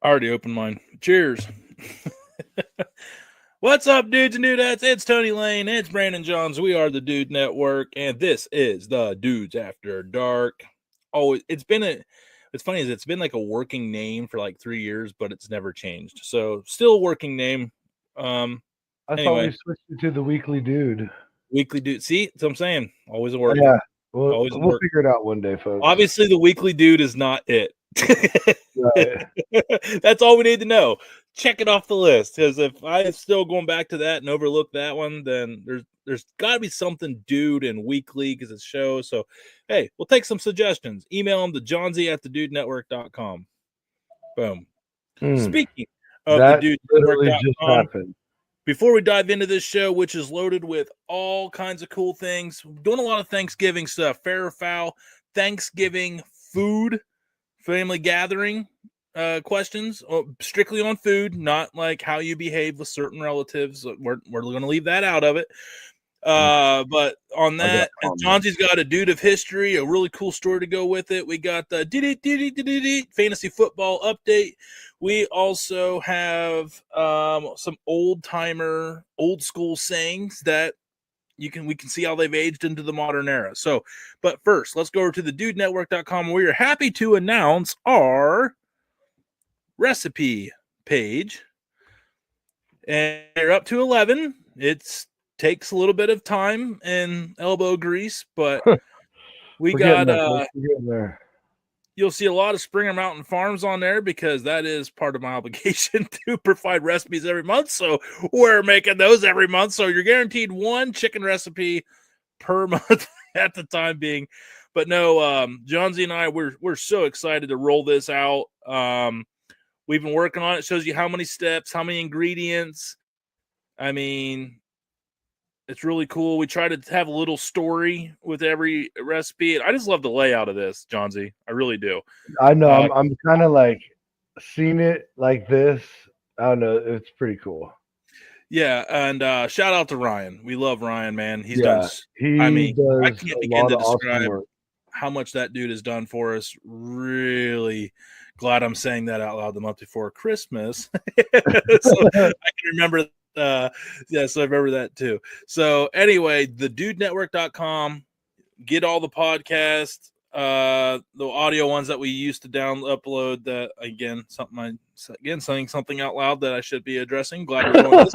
I already opened mine. Cheers. What's up, dudes and dudettes? It's Tony Lane. It's Brandon Johns. We are the Dude Network, and this is the Dudes After Dark. Oh, it's funny is it's been like a working name for like 3 years, but it's never changed. So still a working name. I thought Anyway. we switched it to the Weekly Dude. Weekly Dude. See, that's what I'm saying. Always a work. Yeah, Always a we'll work. figure it out one day, folks. Obviously, the Weekly Dude is not it. Right. That's all we need to know. Check it off the list, because if I'm still going back to that and overlook that one, then there's got to be something dude and weekly because it's shows. So, hey, we'll take some suggestions. Email them to johnsy@thedudenetwork.com. Boom. Speaking of that the literally just dudenetwork.com, happened. before we dive into this show, which is loaded with all kinds of cool things, we're doing a lot of Thanksgiving stuff, fair or foul, Thanksgiving food, family gathering questions, strictly on food, not like how you behave with certain relatives. We're going to leave that out of it. But on that, Johnson's got a dude of history, a really cool story to go with it. We got the fantasy football update. We also have some old school sayings that we can see how they've aged into the modern era. So, but first, let's go over to the dudenetwork.com, where we're happy to announce our recipe page. And they're up to 11. It takes a little bit of time and elbow grease, but we got there. You'll see a lot of Springer Mountain Farms on there because that is part of my obligation to provide recipes every month. So we're making those every month. So you're guaranteed one chicken recipe per month at the time being. But no, Johnsy and I, we're so excited to roll this out. We've been working on it. It shows you how many steps, how many ingredients. I mean, it's really cool. We try to have a little story with every recipe. I just love the layout of this, Johnsy. I really do. I know. I'm kind of like seeing it like this. I don't know. It's pretty cool. Yeah, and shout out to Ryan. We love Ryan, man. He's done. I can't begin to describe how much that dude has done for us. Really glad I'm saying that out loud the month before Christmas. So I can remember. So I remember that too. So anyway, thedudenetwork.com. Get all the podcasts, the audio ones that we used to upload. That again, saying something out loud that I should be addressing. Glad you're doing this.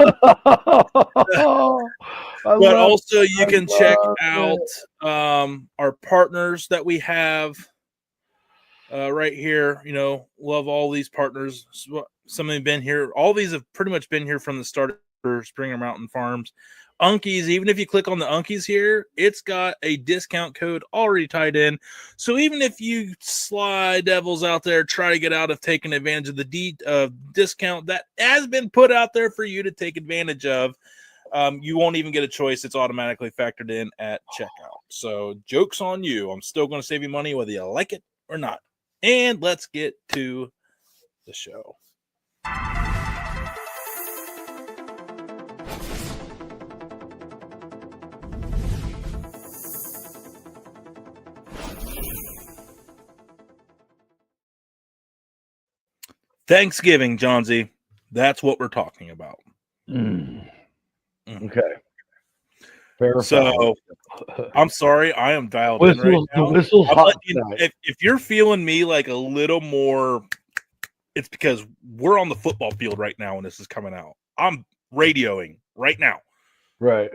But also, you can check out our partners that we have right here. You know, love all these partners. Some of them have been here. All these have pretty much been here from the start for Springer Mountain Farms. Unkies, even if you click on the Unkies here, it's got a discount code already tied in. So even if you sly devils out there try to get out of taking advantage of the discount that has been put out there for you to take advantage of, you won't even get a choice. It's automatically factored in at checkout. So joke's on you. I'm still going to save you money whether you like it or not. And let's get to the show. Thanksgiving, Johnsy. That's what we're talking about. Okay. So, I'm sorry. I am dialed in right now. The whistle's hot. If you're feeling me like a little more, it's because we're on the football field right now when this is coming out. I'm radioing right now. Right.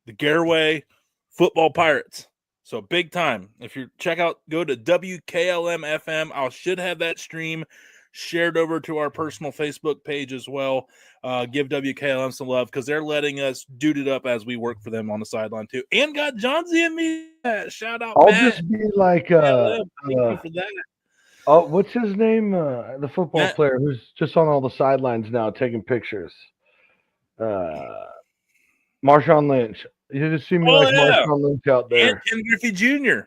The Garaway Football Pirates. So big time. If you go to WKLM FM. I should have that stream shared over to our personal Facebook page as well. Give WKLM some love because they're letting us dude it up as we work for them on the sideline too. And got Johnsy and me. Shout out, I'll Matt. just be like, thank you for that. Oh, what's his name? The football player who's just on all the sidelines now taking pictures. Marshawn Lynch. You just see me Marshawn Lynch out there. And Ken Griffey Jr.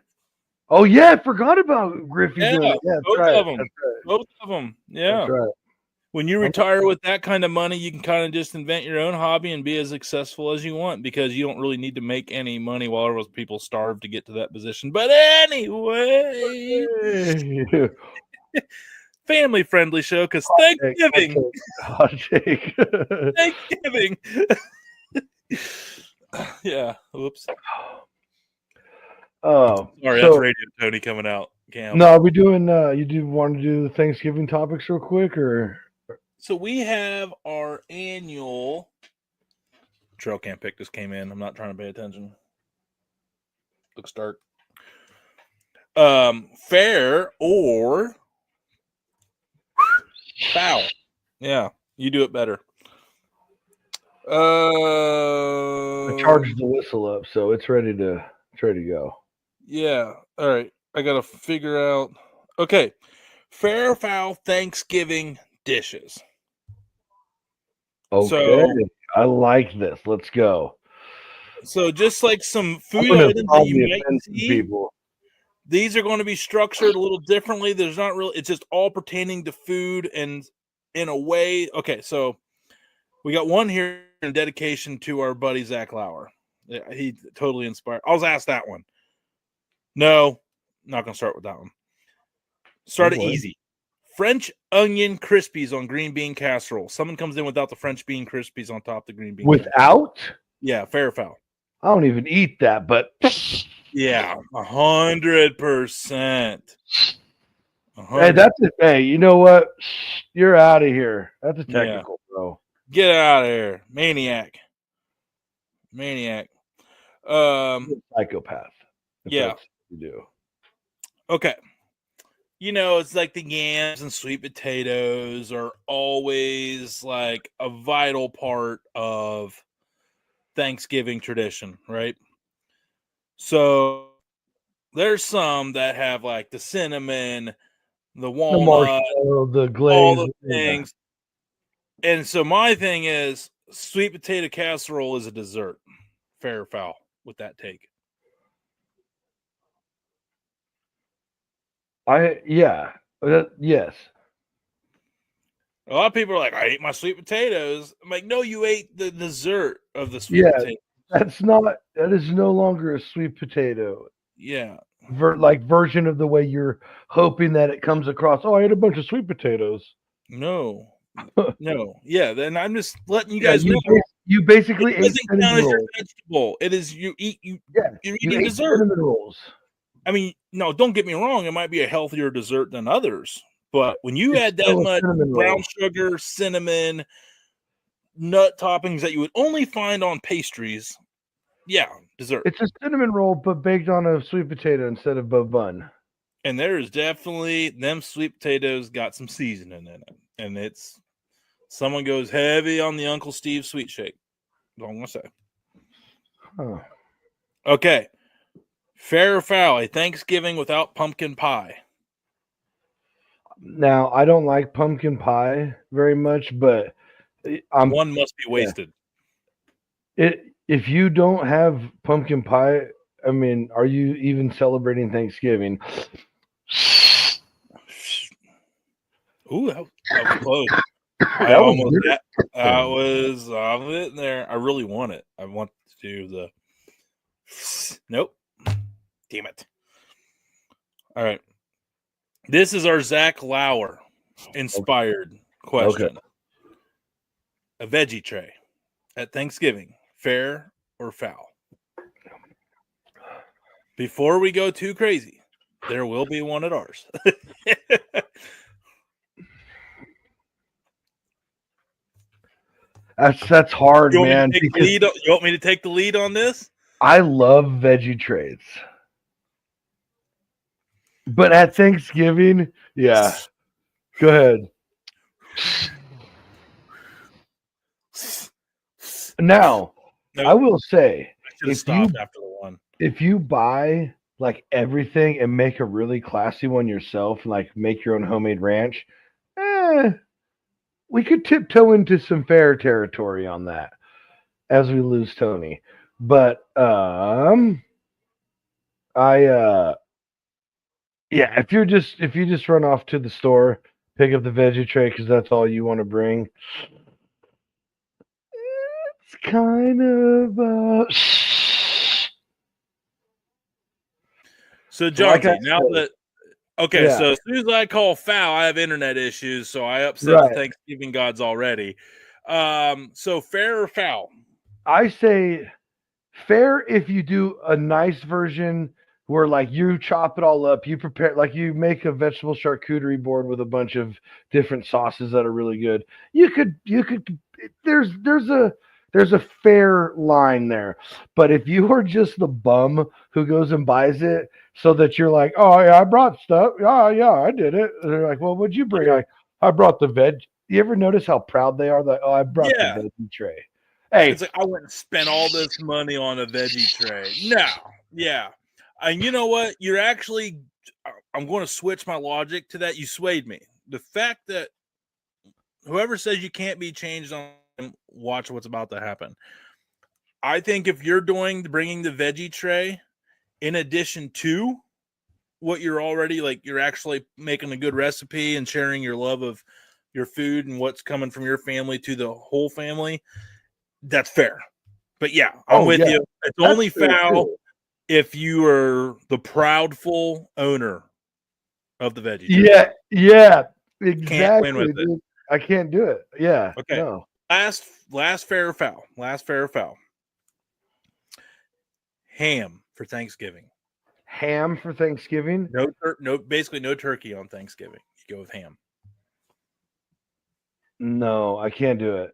Oh yeah, I forgot about Griffey Jr. Yeah, both of them. Both of them. Yeah. That's right. When you retire with that kind of money, you can kind of just invent your own hobby and be as successful as you want because you don't really need to make any money while other people starve to get to that position. But anyway, family-friendly show because Thanksgiving. Hot take. Thanksgiving. Yeah. Whoops. Oh, Sorry, so that's Radio Tony coming out. Can't no, are we doing? You do want to do the Thanksgiving topics real quick, or? So we have our annual trail cam pick just came in. I'm not trying to pay attention. Looks dark. Fair or foul. Yeah, you do it better. I charged the whistle up, so it's ready to go. Yeah. All right. I gotta figure out. Okay. Fair or foul Thanksgiving dishes. Okay, So, I like this. Let's go. so just like some I'm food gonna items that probably you might offend some see, people. these are going to be structured a little differently. There's not really, it's just all pertaining to food and in a way. Okay, so we got one here in dedication to our buddy Zach Lauer. Yeah, he totally inspired. I was asked that one. No, not going to start with that one. Start it easy. French onion crispies on green bean casserole. Someone comes in without the French bean crispies on top of the green bean. Without? Yeah, fair or foul. I don't even eat that, but yeah, 100%. Hey, that's it. Hey, you know what? You're out of here. That's a technical, bro. Get out of here, maniac. Psychopath. Yeah, you do. Okay. You know, it's like the yams and sweet potatoes are always like a vital part of Thanksgiving tradition, right? So there's some that have like the cinnamon, the walnut, the glaze, all the things. Yeah. And so my thing is sweet potato casserole is a dessert. Fair or foul with that take? Yes. A lot of people are like, I ate my sweet potatoes. I'm like, no, you ate the dessert of the sweet potato. That is no longer a sweet potato. Yeah. Version of the way you're hoping that it comes across. Oh, I ate a bunch of sweet potatoes. No. Yeah, then I'm just letting you guys know. You basically it doesn't count as your vegetable. It is you're eating dessert. Cinnamon rolls. I mean, no, don't get me wrong. It might be a healthier dessert than others, but when you add that much brown sugar, cinnamon, nut toppings that you would only find on pastries, yeah, dessert. It's a cinnamon roll, but baked on a sweet potato instead of a bun. And there's definitely them sweet potatoes got some seasoning in it, and it's someone goes heavy on the Uncle Steve sweet shake. That's all I'm gonna say. Huh. Okay. Fair or foul, a Thanksgiving without pumpkin pie. Now, I don't like pumpkin pie very much, but one must be wasted. If you don't have pumpkin pie, I mean, are you even celebrating Thanksgiving? Ooh, that was close. I was on it there. I really want it. I want to do the. Nope. Damn it. All right. This is our Zach Lauer inspired question. Okay. A veggie tray at Thanksgiving, fair or foul? Before we go too crazy, there will be one at ours. That's hard, man. You want me to take the lead on this? I love veggie trays. But at Thanksgiving, yeah. Go ahead. Now, I will say, if you buy like everything and make a really classy one yourself, like make your own homemade ranch, we could tiptoe into some fair territory on that as we lose Tony. But if you just run off to the store, pick up the veggie tray because that's all you want to bring. It's kind of So, John, now that Okay, Yeah. so as soon as I call foul, I have internet issues, so I upset the Thanksgiving gods already. So fair or foul? I say fair if you do a nice version where like you chop it all up, you prepare like you make a vegetable charcuterie board with a bunch of different sauces that are really good. You could there's a fair line there. But if you are just the bum who goes and buys it so that you're like, oh yeah, I brought stuff. Yeah, I did it. And they're like, well, what'd you bring? Like, I brought the veg. You ever notice how proud they are? Like, oh, I brought the veggie tray. Hey, it's like I went and spent all this money on a veggie tray. No, yeah, and you know what? You're actually. I'm going to switch my logic to that. You swayed me. The fact that whoever says you can't be changed on, watch what's about to happen. I think if you're bringing the veggie tray, in addition to what you're already like, you're actually making a good recipe and sharing your love of your food and what's coming from your family to the whole family. That's fair. But yeah, I'm with you. It's only foul if you are the proudful owner of the veggie tray. Yeah, exactly. Can't win with it. I can't do it. Yeah. Okay. No. Last fair or foul. Last fair or foul. Ham for Thanksgiving. Ham for Thanksgiving? Basically no turkey on Thanksgiving. You go with ham. No, I can't do it.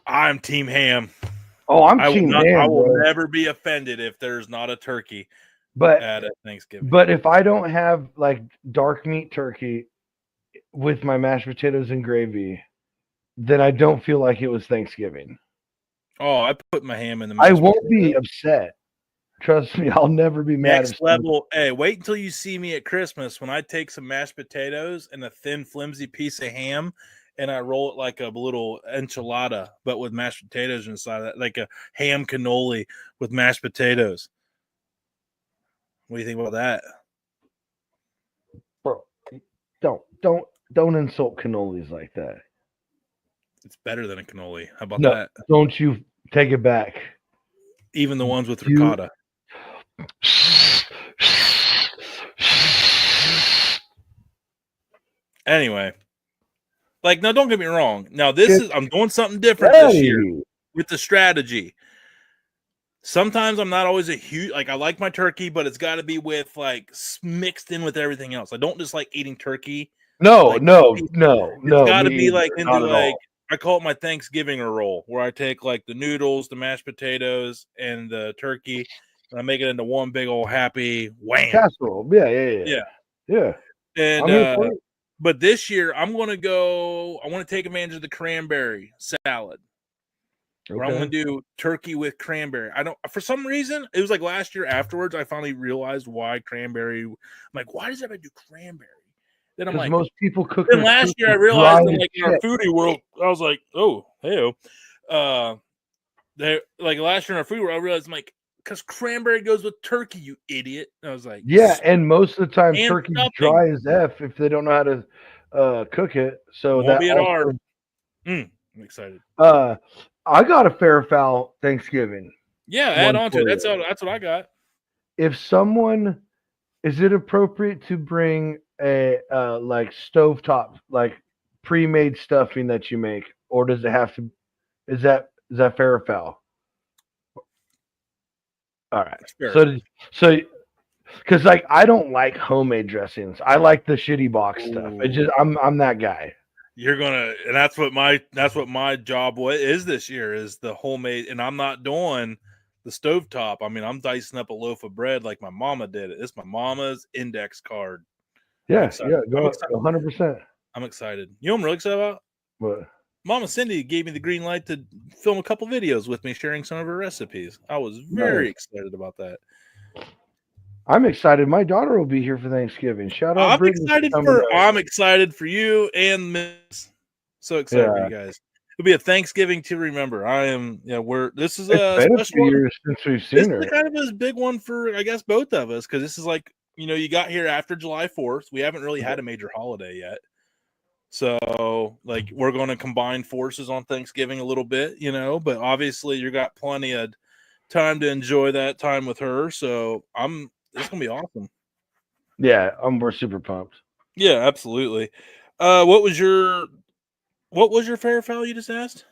I'm team ham. Oh, I'm team ham. I will never be offended if there's not a turkey at Thanksgiving. But if I don't have like dark meat turkey with my mashed potatoes and gravy, then I don't feel like it was Thanksgiving. Oh, I put my ham in the I won't be upset. Trust me, I'll never be mad. Next level. Hey, wait until you see me at Christmas when I take some mashed potatoes and a thin, flimsy piece of ham and I roll it like a little enchilada, but with mashed potatoes inside of that, like a ham cannoli with mashed potatoes. What do you think about that? Bro, don't insult cannolis like that. It's better than a cannoli. How about that? Don't you take it back. Even the ones with ricotta. Anyway, like, no, don't get me wrong. Now, I'm doing something different this year with the strategy. Sometimes I'm not always I like my turkey, but it's got to be with like mixed in with everything else. I don't just like eating turkey. No. It's got to be like into like, I call it my Thanksgiving roll, where I take like the noodles, the mashed potatoes, and the turkey, and I make it into one big old happy wham casserole. Yeah. And but this year I want to take advantage of the cranberry salad. Where I'm going to do turkey with cranberry. For some reason, it was like last year afterwards, I finally realized why cranberry. I'm like, why does everybody do cranberry? Then I'm like, most people cook. Then last year I realized in our foodie world, I was like, oh, hey, like last year in our foodie world, I realized I'm like, because cranberry goes with turkey, you idiot. And I was like, yeah, and most of the time turkey's dry as F if they don't know how to cook it. So won't be hard. I'm excited. I got a fair foul Thanksgiving. Yeah, add on to it. That's what I got. Is it appropriate to bring a like stovetop, like pre-made stuffing that you make, or does it have to? Is that fair or foul? All right. So, because like I don't like homemade dressings. I like the shitty box stuff. I'm that guy. And that's what my job is this year is the homemade, and I'm not doing the stovetop. I mean, I'm dicing up a loaf of bread like my mama did it. It's my mama's index card. Yeah, go 100%. I'm excited. You know what I'm really excited about? What? Mama Cindy gave me the green light to film a couple videos with me sharing some of her recipes. I was very excited about that. I'm excited. My daughter will be here for Thanksgiving. Shout out! I'm excited for you and Miss. So excited for you guys. It'll be a Thanksgiving to remember. I am. This is a special year since we've seen her. This is kind of a big one for I guess both of us because this is like you got here after July 4th. We haven't really had a major holiday yet, So, like, we're going to combine forces on Thanksgiving a little bit, but obviously you got plenty of time to enjoy that time with her. So it's going to be awesome. Yeah, we're super pumped. Yeah, absolutely. What was your fair foul you just asked?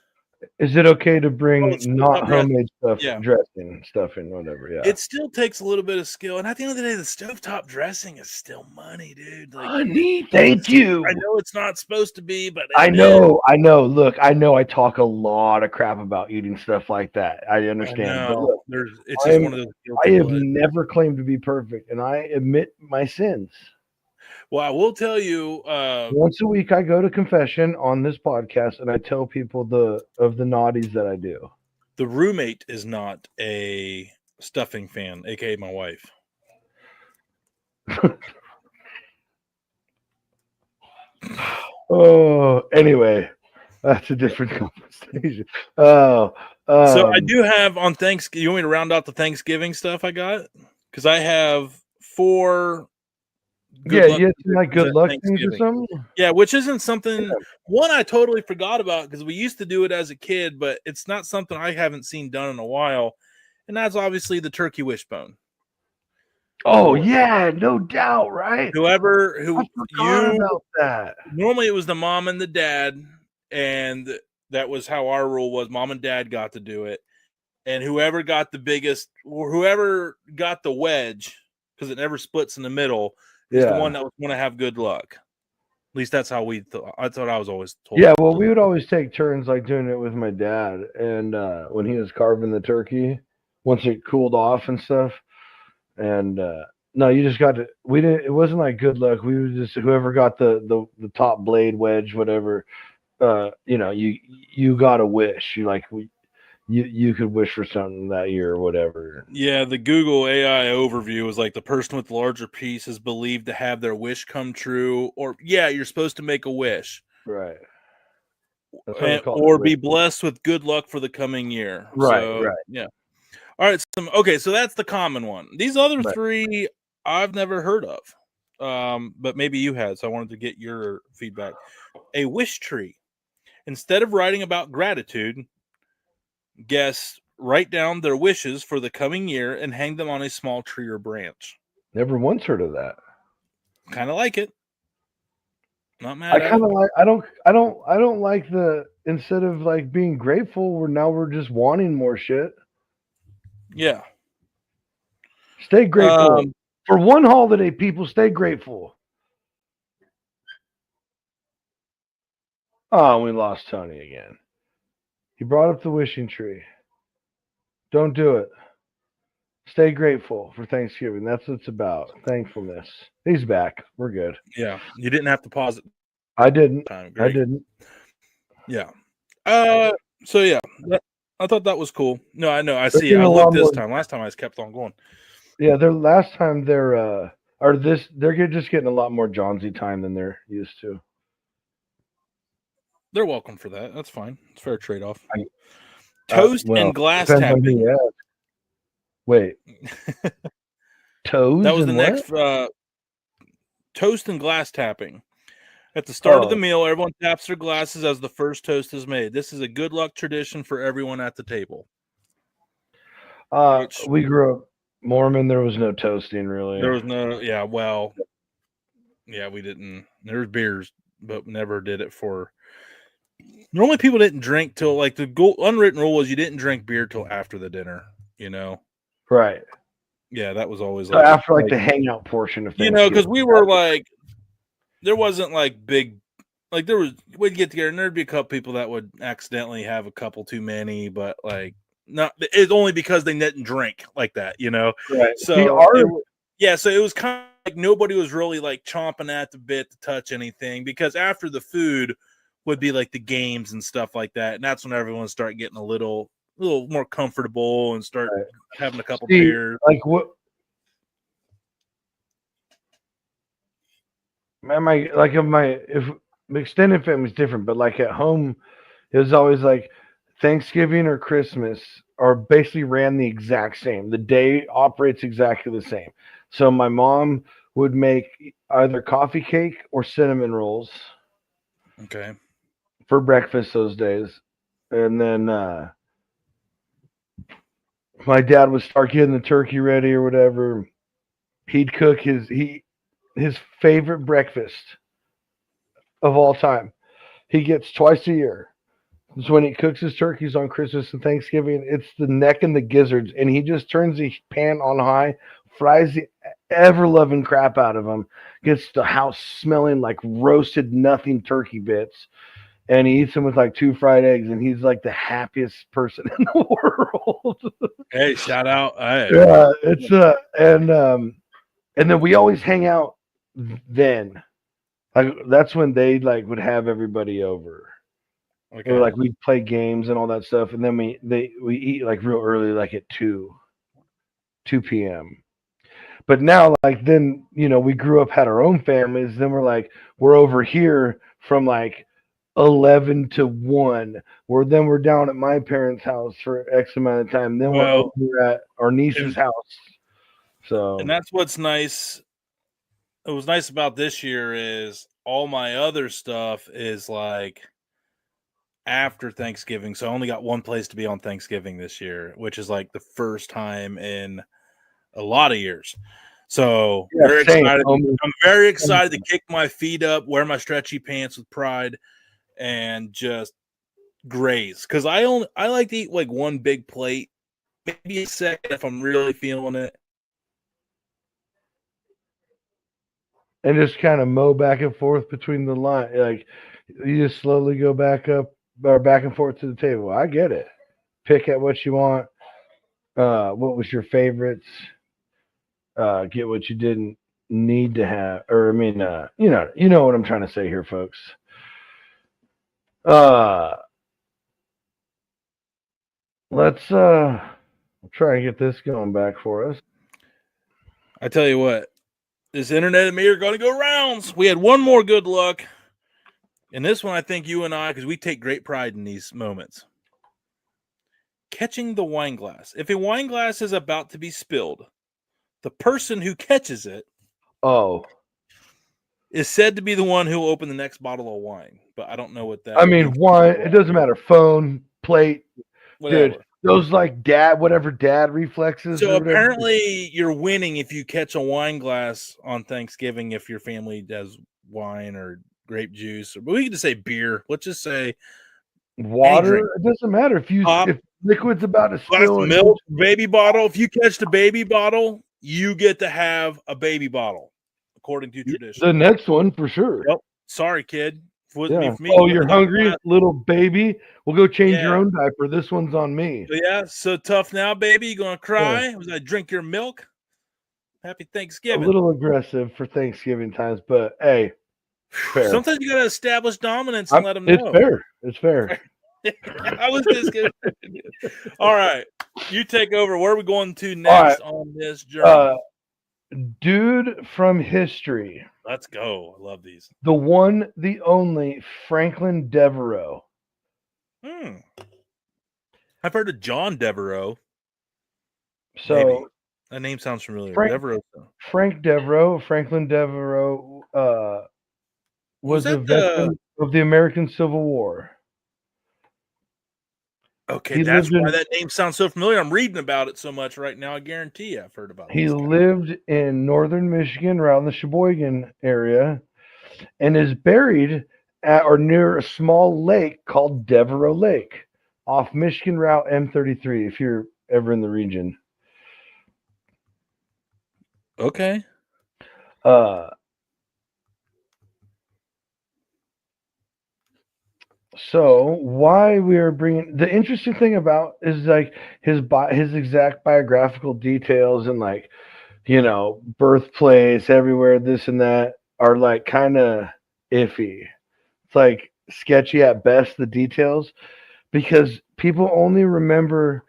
Is it okay to Oh, bring it's not stovetop dressing. homemade stuff, Yeah. dressing, stuffing, whatever? Yeah. It still takes a little bit of skill, and at the end of the day, the stovetop dressing is still money, dude. Like, Honey, thank you. I know it's not supposed to be, but I it is. know. Look, I know I talk a lot of crap about eating stuff like that. I understand. But look, It's just one of those I guilty have pleasures. never claimed to be perfect, and I admit my sins. Well, I will tell you, once a week I go to confession on this podcast, and I tell people of the naughties that I do. The roommate is not a stuffing fan, aka my wife. Oh, anyway, that's a different conversation. Oh, so I do have on Thanksgiving. You want me to round out the Thanksgiving stuff I got? Because I have 4. You had some like good luck things or something. Yeah, which isn't something one I totally forgot about because we used to do it as a kid, but it's not something I haven't seen done in a while, and that's obviously the turkey wishbone. Oh yeah, no doubt, right? I forgot about that. Normally it was the mom and the dad, and that was how our rule was. Mom and dad got to do it, and whoever got the biggest, or whoever got the wedge, because it never splits in the middle, is the one that was going to have good luck. At least that's how we thought. That's what I was always told. Yeah, well, we would always take turns like doing it with my dad, and when he was carving the turkey, once it cooled off and stuff, and no, you just got to. We didn't. It wasn't like good luck. We was just whoever got the top blade wedge, whatever. You got a wish. You could wish for something that year or whatever. Yeah, the Google AI overview was like the person with the larger piece is believed to have their wish come true, or you're supposed to make a wish, right? Or be blessed with good luck for the coming year. Right. Yeah. All right. So that's the common one. These other 3 I've never heard of, but maybe you had. So I wanted to get your feedback. A wish tree. Instead of writing about gratitude, guests write down their wishes for the coming year and hang them on a small tree or branch. Never once heard of that. Kind of like it. Not mad. I kind of like. I don't like the instead of like being grateful, we're just wanting more shit. Yeah. Stay grateful for one holiday, people. Stay grateful. Oh, we lost Tony again. He brought up the wishing tree. Don't do it. Stay grateful for Thanksgiving. That's what it's about. Thankfulness. He's back. We're good. Yeah. You didn't have to pause it. I didn't. I didn't. Yeah. So yeah, I thought that was cool. No, I know. I see. I looked this time. Last time I just kept on going. Yeah, they're just getting a lot more Johnsy time than they're used to. They're welcome for that. That's fine. It's a fair trade-off. Toast and glass tapping. Wait. Toast? That was the next toast and glass tapping. At the start of the meal, everyone taps their glasses as the first toast is made. This is a good luck tradition for everyone at the table. We grew up Mormon. There was no toasting, really. There was no, we didn't. There's beers, but never did it for. Normally, people didn't drink till like the unwritten rule was you didn't drink beer till after the dinner. Right. Yeah, that was always so after the hangout portion of because we were like, there wasn't like big, like we'd get together and there'd be a couple people that would accidentally have a couple too many, but like not, it's only because they didn't drink like that, Right. So so it was kind of like nobody was really like chomping at the bit to touch anything because after the food would be like the games and stuff like that, and that's when everyone started getting a little more comfortable and start having a couple beers. Like what? If my extended family is different, but like at home, it was always like Thanksgiving or Christmas are basically ran the exact same. The day operates exactly the same. So my mom would make either coffee cake or cinnamon rolls. Okay. for breakfast those days. And then my dad would start getting the turkey ready or whatever. He'd cook his favorite breakfast of all time. He gets twice a year. It's when he cooks his turkeys on Christmas and Thanksgiving. It's the neck and the gizzards, and he just turns the pan on high, fries the ever loving crap out of them, gets the house smelling like roasted nothing turkey bits, and he eats them with like 2 fried eggs, and he's like the happiest person in the world. Hey, shout out. Hey. Yeah, it's and then we always hang out then. Like that's when they like would have everybody over. Okay. Or like we'd play games and all that stuff, and then we eat like real early, like at 2 p.m. But now, like then, we grew up, had our own families. Then we're over here from like 11 to 1. We're down at my parents' house for X amount of time. Then we're Well, over at our niece's and, house. So and that's what's nice. What was nice about this year is all my other stuff is like after Thanksgiving. So I only got one place to be on Thanksgiving this year, which is like the first time in a lot of years. So yeah, very same, excited. homie. I'm very excited to kick my feet up, wear my stretchy pants with pride, and just graze. Because I like to eat like one big plate, maybe a second if I'm really feeling it. And just kind of mow back and forth between the line. Like you just slowly go back up or back and forth to the table. I get it. Pick at what you want. What was your favorites? Get what you didn't need to have, or I mean, you know what I'm trying to say here, folks. Let's try and get this going back for us. I tell you what, this internet and me are going to go rounds. We had one more good luck. And this one, I think you and I, because we take great pride in these moments. Catching the wine glass. If a wine glass is about to be spilled, the person who catches it is said to be the one who will open the next bottle of wine. But I don't know what that. I mean, wine. It doesn't matter. Phone, plate, whatever. Dude. Those like whatever dad reflexes. So or whatever. apparently, you're winning if you catch a wine glass on Thanksgiving. If your family does wine or grape juice, but we can just say beer. Let's just say water. It doesn't matter if liquid's about to spill. Milk, baby bottle. If you catch the baby bottle, you get to have a baby bottle, according to tradition. The next one for sure. Yep. Sorry, kid. Yeah. Oh, you're hungry, little baby? We'll go change your own diaper. This one's on me. So, yeah. So tough now, baby. You gonna cry? Yeah. Was I drink your milk? Happy Thanksgiving. A little aggressive for Thanksgiving times, but hey, fair. Sometimes you gotta establish dominance and let them know. It's fair. It's fair. I was just kidding. All right, you take over. Where are we going to next on this journey? Dude from history. Let's go. I love these. The one, the only Franklin Deveraux. I've heard of John Deveraux. So maybe. That name sounds familiar. Franklin Deveraux was a veteran of the American Civil War. Okay, that's why that name sounds so familiar. I'm reading about it so much right now. I guarantee you I've heard about it. He lived in northern Michigan around the Sheboygan area and is buried at or near a small lake called Deveraux Lake off Michigan Route M33 if you're ever in the region. Okay. So why we are bringing the interesting thing about is like his exact biographical details and like, birthplace everywhere, this and that are like kind of iffy. It's like sketchy at best, the details, because people only remember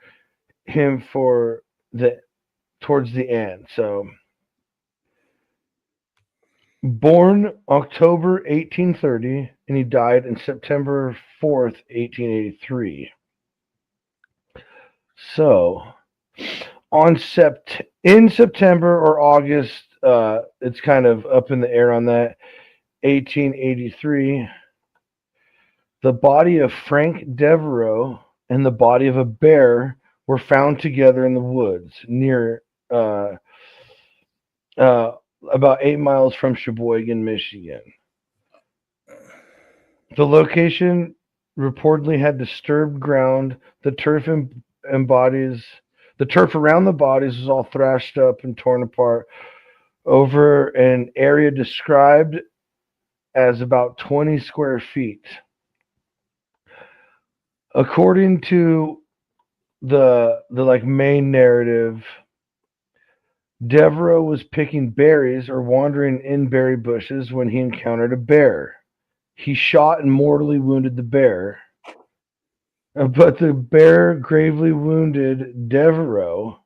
him for towards the end. So born October 1830, and he died in September 4th, 1883. So, in September or August, it's kind of up in the air on that, 1883, The body of Frank Deveraux and the body of a bear were found together in the woods near uh, uh, about 8 miles from Sheboygan, Michigan. The location reportedly had disturbed ground. The turf the turf around the bodies was all thrashed up and torn apart over an area described as about 20 square feet. According to the like main narrative, Deveraux was picking berries or wandering in berry bushes when he encountered a bear. He shot and mortally wounded the bear, but the bear gravely wounded Deveraux,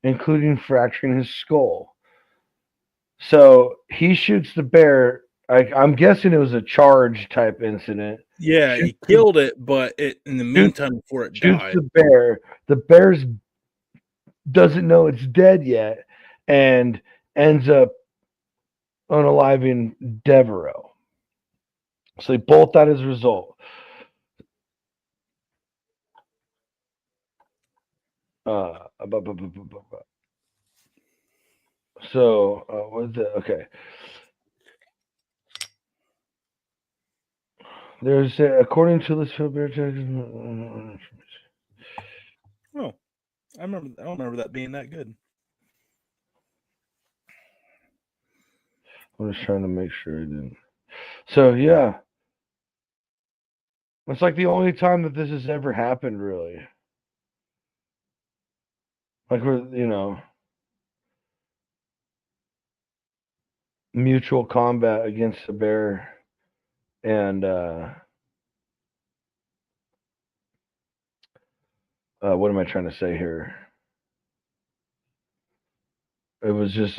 including fracturing his skull. So he shoots the bear. I'm guessing it was a charge type incident. Yeah, he killed it, but in the meantime, before it Shoots died, the bear doesn't know it's dead yet, and ends up unaliving Deveraux. So they both died as a result. So what's it? Okay. There's according to this bear. oh, I don't remember that being that good. I'm just trying to make sure I didn't. So yeah, it's like the only time that this has ever happened, really. Like we're mutual combat against a bear, and what am I trying to say here? It was just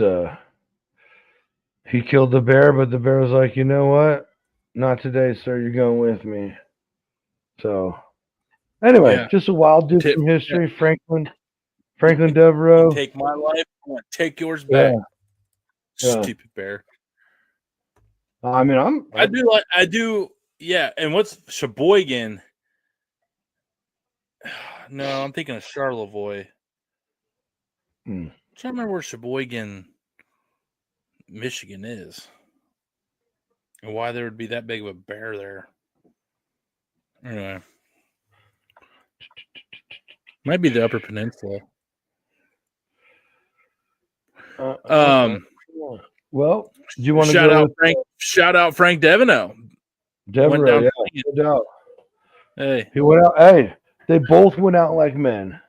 he killed the bear, but the bear was like, you know what? Not today, sir. You're going with me. So anyway, just a wild dude from history, Franklin Deveraux. Take my life, I want to take yours back. Yeah. Stupid bear. I mean, I do. Yeah, and what's Sheboygan? No, I'm thinking of Charlevoix. I'm trying to remember where Sheboygan, Michigan is, and why there would be that big of a bear there. Anyway, might be the Upper Peninsula. Well, do you want to shout out Frank Deveraux? Deveraux, yeah, no doubt. Hey, he went out. Hey, they both went out like men.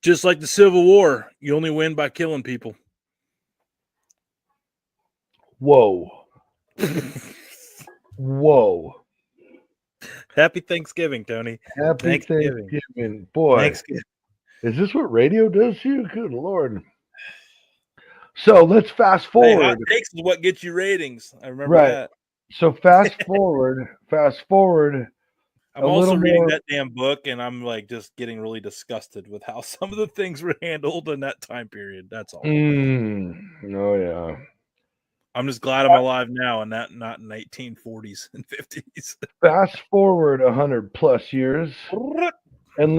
Just like the Civil War, you only win by killing people. Whoa. Whoa. Happy Thanksgiving, Tony. Happy Thanksgiving. Boy. Thanksgiving. Is this what radio does to you? Good Lord. So let's fast forward. Hey, hot takes is what gets you ratings. I remember that. So fast forward. I'm also reading that damn book, and I'm like just getting really disgusted with how some of the things were handled in that time period. That's all. Oh yeah. I'm just glad I'm alive now, and not in 1940s and 50s. Fast forward 100 plus years, and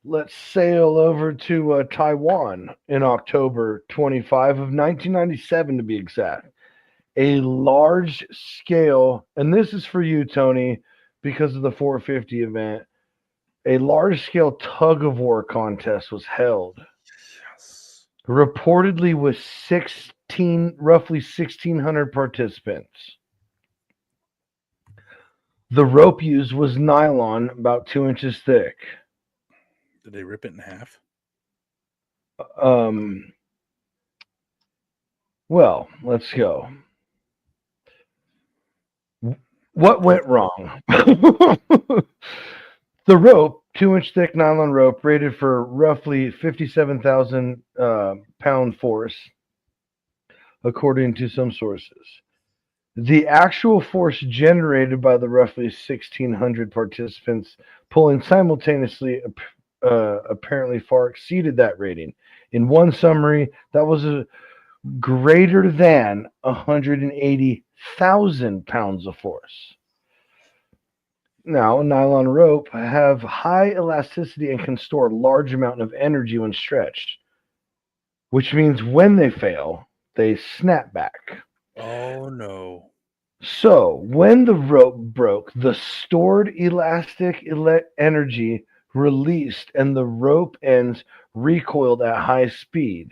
let's sail over to Taiwan in October 25 of 1997 to be exact. A large scale, and this is for you, Tony, because of the 450 event. A large scale tug-of-war contest was held. Yes. Reportedly with roughly 1,600 participants. The rope used was nylon, about 2 inches thick. Did they rip it in half? Well, let's go. What went wrong? The rope, 2-inch thick nylon rope, rated for roughly 57,000 pound force, according to some sources. The actual force generated by the roughly 1,600 participants pulling simultaneously apparently far exceeded that rating. In one summary, that was greater than 180,000 pounds of force. Now, nylon rope have high elasticity and can store a large amount of energy when stretched, which means when they fail, they snap back. Oh no. So, when the rope broke, the stored elastic energy released and the rope ends recoiled at high speed.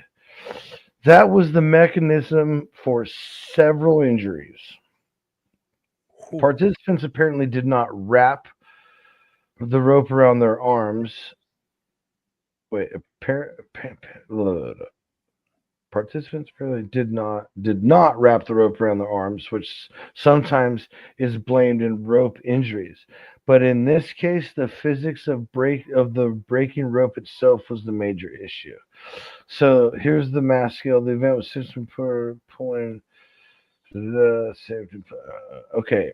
That was the mechanism for several injuries. Whew. Participants apparently did not wrap the rope around their arms. Wait, participants apparently did not wrap the rope around their arms, which sometimes is blamed in rope injuries. But in this case, the physics of the breaking rope itself was the major issue. So here's the mass scale. The event was system per pulling the safety. Okay,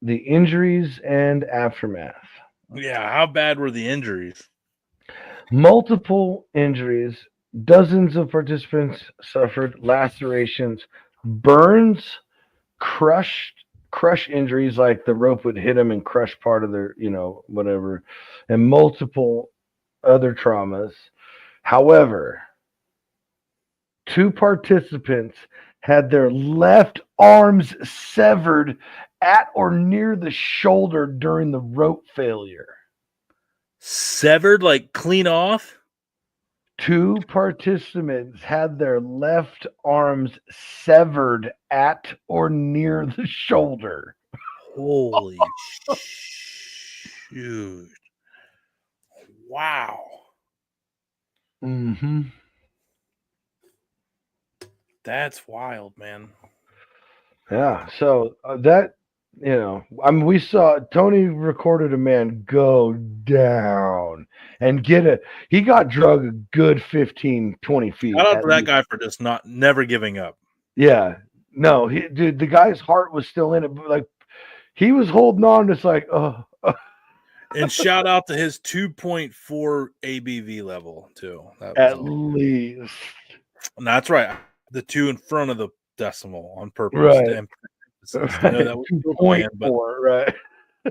the injuries and aftermath. Yeah, how bad were the injuries? Multiple injuries. Dozens of participants suffered lacerations, burns, crush injuries, like the rope would hit them and crush part of their, whatever, and multiple other traumas. However, two participants had their left arms severed at or near the shoulder during the rope failure. Severed, like clean off? Two participants had their left arms severed at or near the shoulder. Holy shoot. Wow. Mm-hmm. That's wild, man. Yeah. So we saw Tony recorded a man go down and he got drug a good 15, 20 feet. Shout out At to that least. guy for just never giving up. Yeah. No, dude, the guy's heart was still in it. But like, he was holding on. It's like, And shout out to his 2.4 ABV level too. At least. And that's right. The 2 in front of the decimal on purpose. Right. I know that was 2.4, right?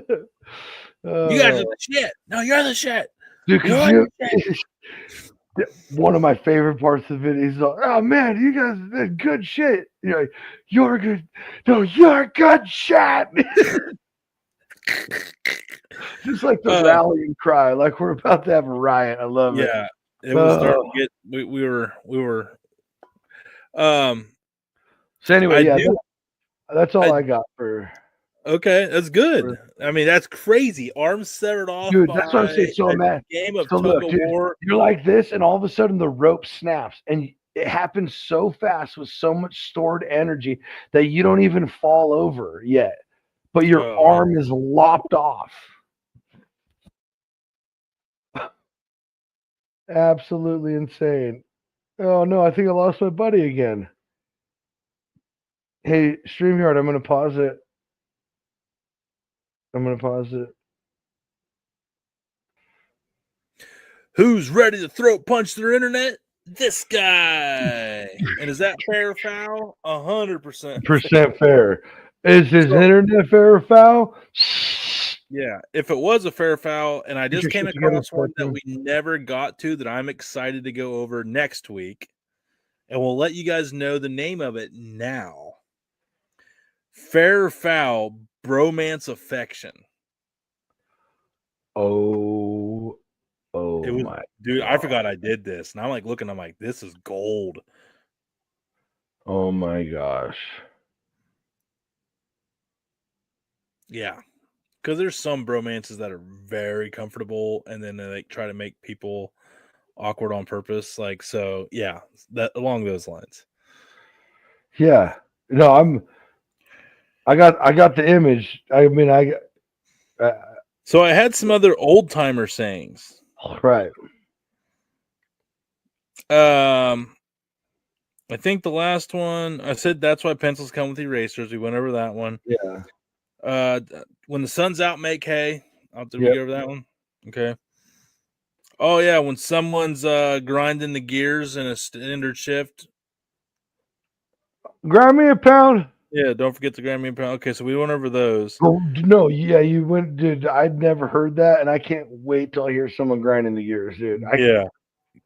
You guys are the shit. No, you're the shit. Dude, one of my favorite parts of it is, oh man, you guys did good shit. You're like, you're good. No, you're good shit. Just like the rallying cry, like we're about to have a riot. I love it. Yeah, it was starting to get. We were. So anyway, that's all I got for. Okay, that's good. I mean, that's crazy. Arms severed off. Dude, that's what I'm saying. So man, game of Tug-of-War. You're like this, and all of a sudden the rope snaps, and it happens so fast with so much stored energy that you don't even fall over yet, but your arm is lopped off. Absolutely insane. Oh no, I think I lost my buddy again. Hey, StreamYard, I'm gonna pause it. Who's ready to throat punch their internet? This guy. And is that fair or foul? 100% fair. Is his internet fair or foul? Yeah. If it was a fair or foul, and I just came across one that we never got to that I'm excited to go over next week, and we'll let you guys know the name of it now. Fair or foul, bromance affection. Oh my dude, God. I forgot I did this. And I'm like looking, I'm like, this is gold. Oh my gosh. Yeah. Because there's some bromances that are very comfortable and then they like try to make people awkward on purpose. Like, so yeah, that along those lines. Yeah. No, I got the image. I mean, so I had some other old timer sayings. Right. I think the last one I said that's why pencils come with erasers. We went over that one. Yeah. When the sun's out, make hay. Did we go over that one? Okay. Oh yeah, when someone's grinding the gears in a standard shift. Grind me a pound. Yeah, don't forget the Grammy and pound. Okay, so we went over those. Oh, no, yeah, you went, dude. I'd never heard that, and I can't wait till I hear someone grinding the gears, dude. I've Yeah,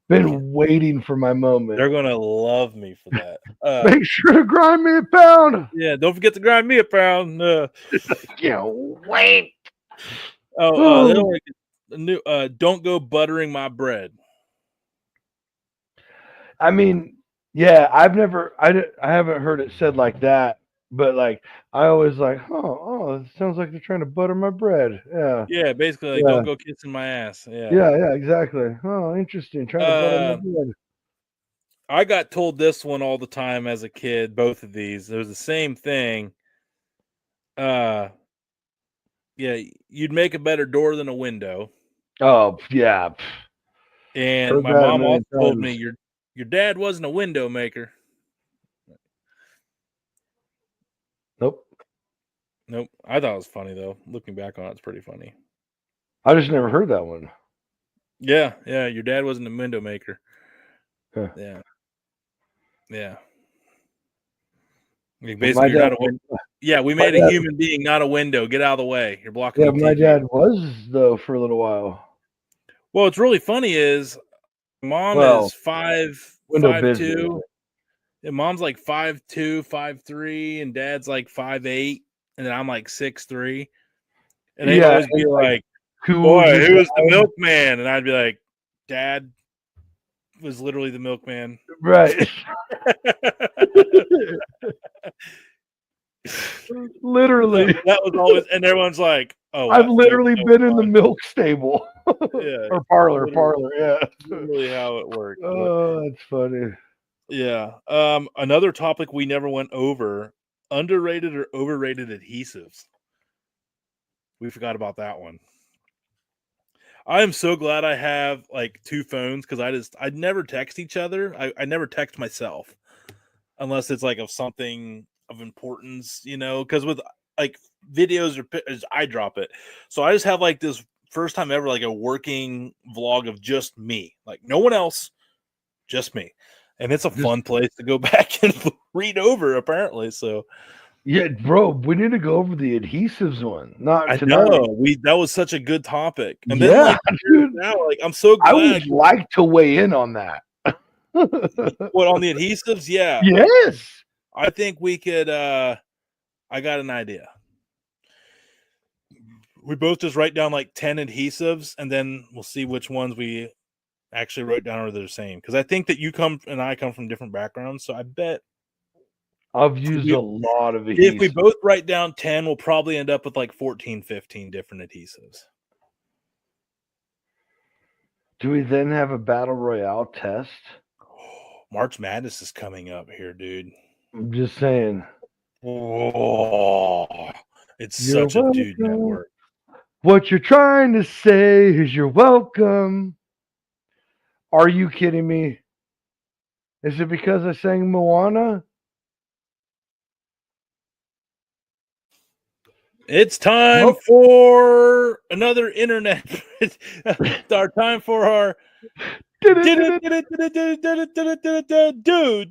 been waiting for my moment. they're gonna love me for that. Make sure to grind me a pound. Yeah, don't forget to grind me a pound. Can't wait. The other Oh, one, the new. Don't go buttering my bread. I mean, yeah, I haven't heard it said like that, but like I always like, oh, it sounds like they're trying to butter my bread. Yeah, Yeah, basically, like, yeah, don't go kissing my ass. Yeah. yeah, exactly. Oh, interesting. Trying to butter my Uh, bread. I got told this one all the time as a kid. Both of these, it was the same thing. Uh, yeah, you'd make a better door than a window. Oh, yeah. And Heard my that a mom million also told me times. your dad wasn't a window maker. Nope. Nope. I thought it was funny though. Looking back on it, it's pretty funny. I just never heard that one. Yeah, yeah. Your dad wasn't a window maker. Huh. Yeah, yeah. Like, My basically, you're dad, not a window. Yeah, we my made a dad, human being, not a window. Get out of the way. You're blocking yeah, the my TV. dad was though for a little while. Well, what's really funny is mom Well, is five window five business. two. And mom's like 5'2", 5'3", and dad's like 5'8", and then I'm like 6'3". And they'd Yeah, always be and like like, who "Boy, who was the decide? milkman?" And I'd be like, "Dad was literally the milkman." Right. Literally. That was always, and everyone's like, "Oh, I've that feels literally so been in the fun." milk stable Yeah, or parlor, literally, yeah. literally how it worked. But Oh, that's funny. yeah, another topic we never went over: underrated or overrated adhesives. We forgot about that one. I am so glad I have like two phones because I'd never text each other. I never text myself unless it's like of something of importance, because with like videos or pictures, I drop it. So I just have like this first time ever, like a working vlog of just me, like no one else, just me. And it's a Just fun place to go back and read over, apparently. So yeah, bro, we need to go over the adhesives one. Not I tonight. know that was such a good topic. And then Yeah, like dude. now, like I'm so I glad. would like to weigh in on that. What, on the adhesives? Yeah. Yes. I think we could I got an idea. We both just write down like 10 adhesives and then we'll see which ones we actually wrote down are the same. Because I think that you come and I come from different backgrounds. So I bet I've if used we, a lot of if we adhesives. both write down 10, we'll probably end up with like 14, 15 different adhesives. Do we then have a battle royale test? March Madness is coming up here, dude. I'm just saying. Oh, it's You're such a dude welcome. network. What you're trying to say is you're welcome. Are you kidding me? Is it because I sang Moana? It's time Nope. for another internet. Our time for our Dude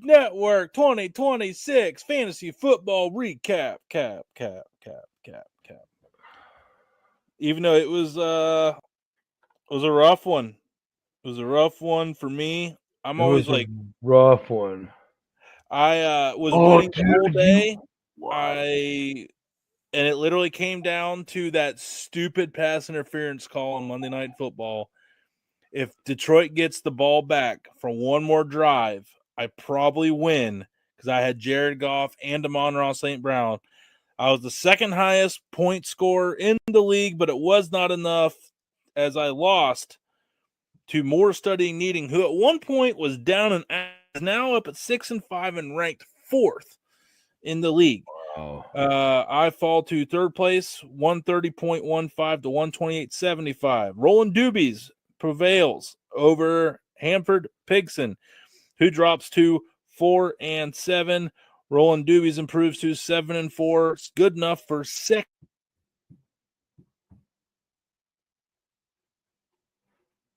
Network 2026 Fantasy Football Recap. Cap. Even though it was a rough one. It was a rough one for me. I'm It always was a like, rough one. I was Oh, winning the whole dude, day. wow. And it literally came down to that stupid pass interference call on Monday Night Football. If Detroit gets the ball back for one more drive, I probably win because I had Jared Goff and Amon-Ra St. Brown. I was the second highest point scorer in the league, but it was not enough as I lost to More Studying Needing, who at one point was down and is now up at 6-5 and ranked fourth in the league. Oh. I fall to third place, 130.15 to 128.75. Roland Doobies prevails over Hanford Pigson, who drops to 4-7. Roland Doobies improves to 7-4. It's good enough for second.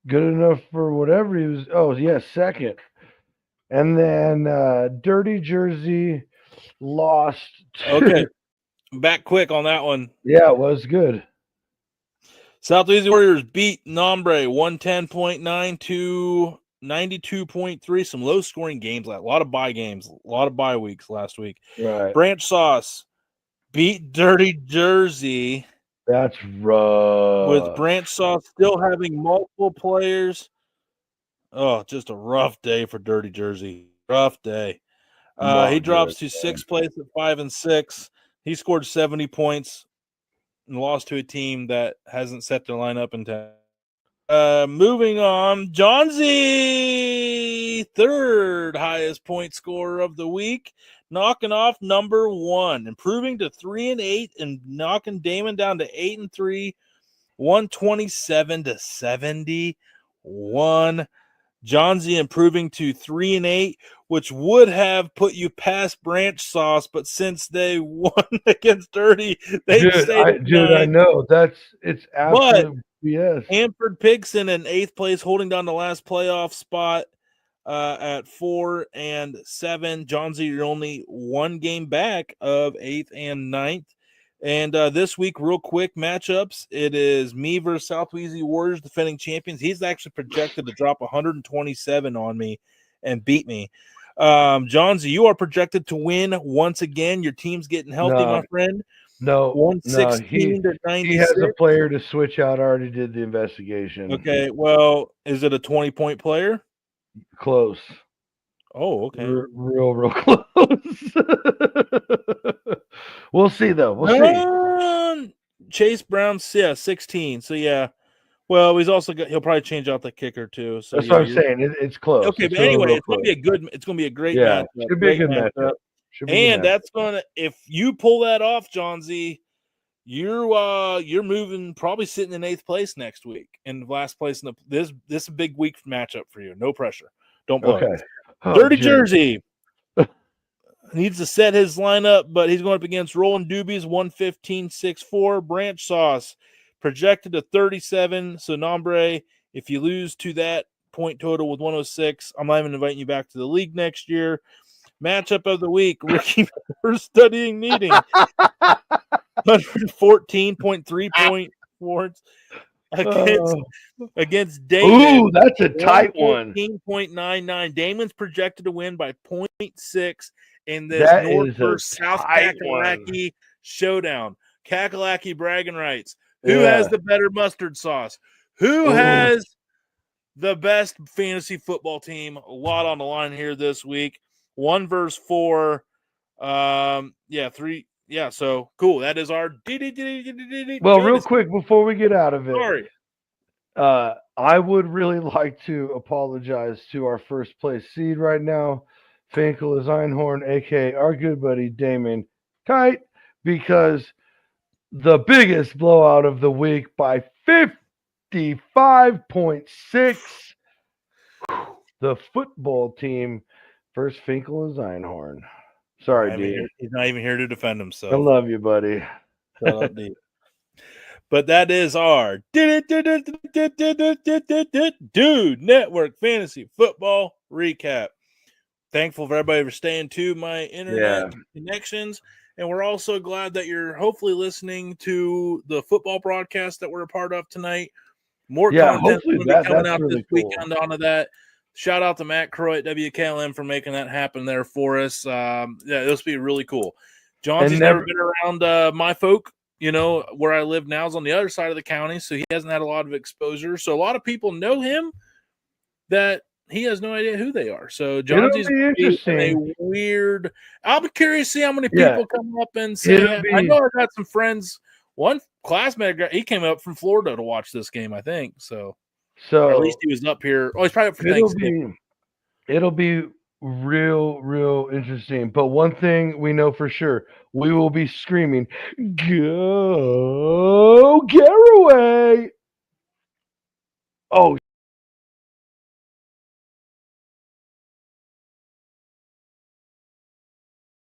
Good enough for whatever he was. Oh, yeah, second. And then Dirty Jersey lost. Okay, back quick on that one. Yeah, it was good. Southeast Warriors beat Nombre 110.9 to 92.3. Some low scoring games, a lot of bye games, a lot of bye weeks last week. Right. Branch Sauce beat Dirty Jersey. That's rough. With Branch Sauce still having multiple players. Oh, just a rough day for Dirty Jersey. Rough day. He drops to sixth place at 5-6. He scored 70 points and lost to a team that hasn't set their lineup in time. Moving on, John Z, third highest point scorer of the week, knocking off number 1, improving to 3-8 and knocking Damon down to 8-3, 127 to 71. John Z improving to 3-8, which would have put you past Branch Sauce, but since they won against Dirty, they stayed. I know it's absolute BS. Hanford Pigson in 8th place, holding down the last playoff spot at 4-7. John Z, you're only one game back of 8th and 9th. And this week, real quick matchups, it is me versus Southwest Warriors, defending champions. He's actually projected to drop 127 on me and beat me. John Z, you are projected to win once again. Your team's getting healthy, my friend. No, 116 to 96. He has a player to switch out. I already did the investigation. Okay, well, is it a 20-point player? Close. Oh, okay. Real close. We'll see, though. We'll see. Chase Brown, 16. So, yeah. Well, he'll probably change out the kicker, too. So that's what I'm saying. It's close. Okay, but anyway, it's going to be a great matchup. Should be a good matchup. And that's if you pull that off, John Z, you're moving, probably sitting in 8th place next week and last place in this is a big week matchup for you. No pressure. Don't blow it. Dirty Jersey needs to set his lineup, but he's going up against Roland Doobies, 115.64. Branch Sauce projected to 37. So Nombre, if you lose to that point total with 106, I'm not even inviting you back to the league next year. Matchup of the week, Ricky first studying meeting. 114.3 point wards against Damon. Ooh, that's a tight one. 14.99. Damon's projected to win by 0.6 in this North versus South Kakalaki showdown. Kakalaki bragging rights. Who has the better mustard sauce? Who has the best fantasy football team? A lot on the line here this week. 1 versus 4. 3. Yeah, so cool. That is our. Well, real quick before we get out of it. Sorry. I would really like to apologize to our first place seed right now, Finkel is Einhorn, aka our good buddy Damon Kite, because the biggest blowout of the week by 55.6. The football team versus Finkel is Einhorn. Sorry, dude. He's not even here to defend himself. I love you, buddy. But that is our Dude Network Fantasy Football Recap. Thankful for everybody for staying to my internet connections. And we're also glad that you're hopefully listening to the football broadcast that we're a part of tonight. More content will be coming out this weekend onto that. Shout out to Matt Croy at WKLM for making that happen there for us. This will be really cool. John's never been around my folk. Where I live now is on the other side of the county, so he hasn't had a lot of exposure. So a lot of people know him that he has no idea who they are. So Johnsy's a weird. I'll be curious to see how many people come up and say, I know I got some friends. One classmate, he came up from Florida to watch this game, I think. So or at least he was up here. Oh, he's probably up for Thanksgiving. It'll be real interesting. But one thing we know for sure, we will be screaming, "Go Garraway!" Oh,